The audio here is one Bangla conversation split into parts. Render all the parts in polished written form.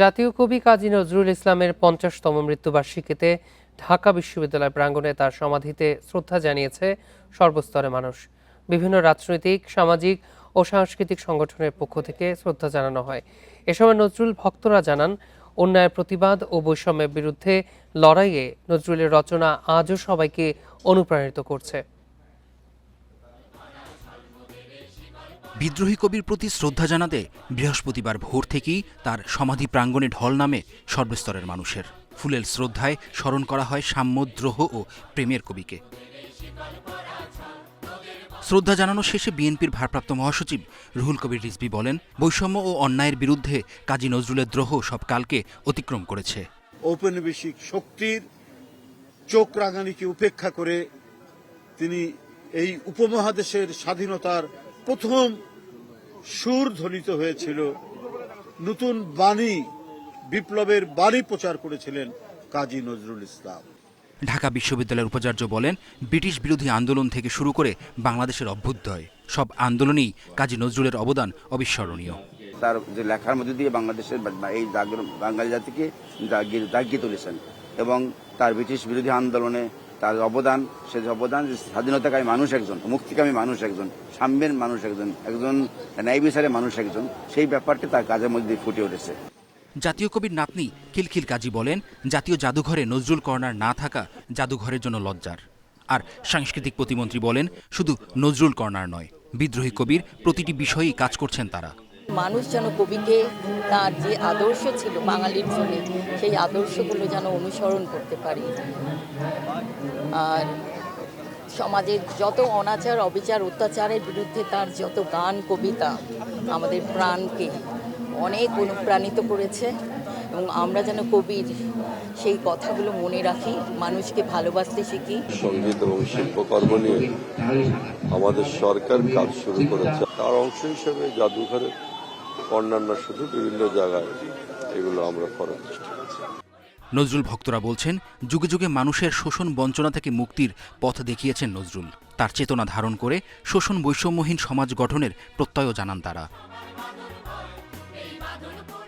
জাতীয় কবি কাজী নজরুল ইসলামের ৫০তম মৃত্যুবার্ষিকীতে ঢাকা বিশ্ববিদ্যালয় প্রাঙ্গণে তার সমাধিতে শ্রদ্ধা জানিয়েছে সর্বস্তরের মানুষ। বিভিন্ন রাজনৈতিক, সামাজিক ও সাংস্কৃতিক সংগঠনের পক্ষ থেকে শ্রদ্ধা জানানো হয়। এ সময় নজরুল ভক্তরা জানান, অন্যায়ের প্রতিবাদ ও বৈষম্যের বিরুদ্ধে লড়াইয়ে নজরুলের রচনা আজও সবাইকে অনুপ্রাণিত করছে। বিদ্রোহী কবির প্রতি শ্রদ্ধা জানাতে বৃহস্পতিবার ভোর থেকেই তার সমাধি প্রাঙ্গণে ঢল নামে সর্বস্তরের মানুষের। ফুলেল শ্রদ্ধায় স্মরণ করা হয় সাম্য, দ্রোহ ও প্রেমের কবিকে। শ্রদ্ধা জানানো শেষে বিএনপির ভারপ্রাপ্ত মহাসচিব রুহুল কবির রিজভী বলেন, বৈষম্য ও অন্যায়ের বিরুদ্ধে কাজী নজরুলের দ্রোহ সব কালকে অতিক্রম করেছে। ঔপনিবেশিক শক্তির চোখ রাঙানিকে উপেক্ষা করে তিনি এই উপমহাদেশের স্বাধীনতার প্রথম সুর ধ্বনিত হয়েছিল, নতুন বাণী, বিপ্লবের বাণী প্রচার করেছিলেন কাজী নজরুল ইসলাম। ঢাকা বিশ্ববিদ্যালয়ের উপাচার্য বলেন, ব্রিটিশ বিরোধী আন্দোলন থেকে শুরু করে বাংলাদেশের অভ্যুদয় সব আন্দোলনেই কাজী নজরুলের অবদান অবিস্মরণীয়। তার যে লেখার মধ্যে দিয়ে বাংলাদেশের এই বাঙালি জাতিকে জাগিয়ে তুলেছেন এবং তার ব্রিটিশ বিরোধী আন্দোলনে তার অবদান, সে অবদান স্বাধীনতাকামী মানুষ একজন, মুক্তিকামী মানুষ একজন, সাম্যের মানুষ একজন, ন্যায় বিচারের মানুষ একজন, সেই ব্যাপারটি তার কাজের মধ্যে ফুটে উঠেছে। জাতীয় কবির নাতনি খিলখিল কাজী বলেন, জাতীয় জাদুঘরে নজরুল কর্নার না থাকা জাদুঘরের জন্য লজ্জার। আর সাংস্কৃতিক প্রতিমন্ত্রী বলেন, শুধু নজরুল কর্নার নয়, বিদ্রোহী কবির প্রতিটি বিষয়েই কাজ করছেন তারা। মানুষ যেন কবিকে তার যে আদর্শ ছিল বাঙালির জন্য, সেই আদর্শগুলো যেন অনুসরণ করতে পারি। আর সমাজের যত অনাচার, অবিচার, অত্যাচারের বিরুদ্ধে তার যত গান, কবিতা আমাদের প্রাণকে অনেক অনুপ্রাণিত করেছে এবং আমরা যেন কবির সেই কথাগুলো মনে রাখি, মানুষকে ভালোবাসতে শিখি। সঙ্গীত এবং শিল্পকর্ম নিয়ে আমাদের সরকার কাজ শুরু করেছে, তার অংশ হিসেবে জাদুঘরের অন্যান্য শুধু বিভিন্ন জায়গায় এগুলো আমরা করার চেষ্টা করছি। নজরুল ভক্তরা বলছেন, যুগে যুগে মানুষের শোষণ বঞ্চনা থেকে মুক্তির পথ দেখিয়েছেন নজরুল। তার চেতনা ধারণ করে শোষণ বৈষম্যহীন সমাজ গঠনের প্রত্যয় জানান তারা।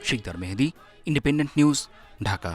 শিকদার মেহেদী, ইন্ডিপেন্ডেন্ট নিউজ, ঢাকা।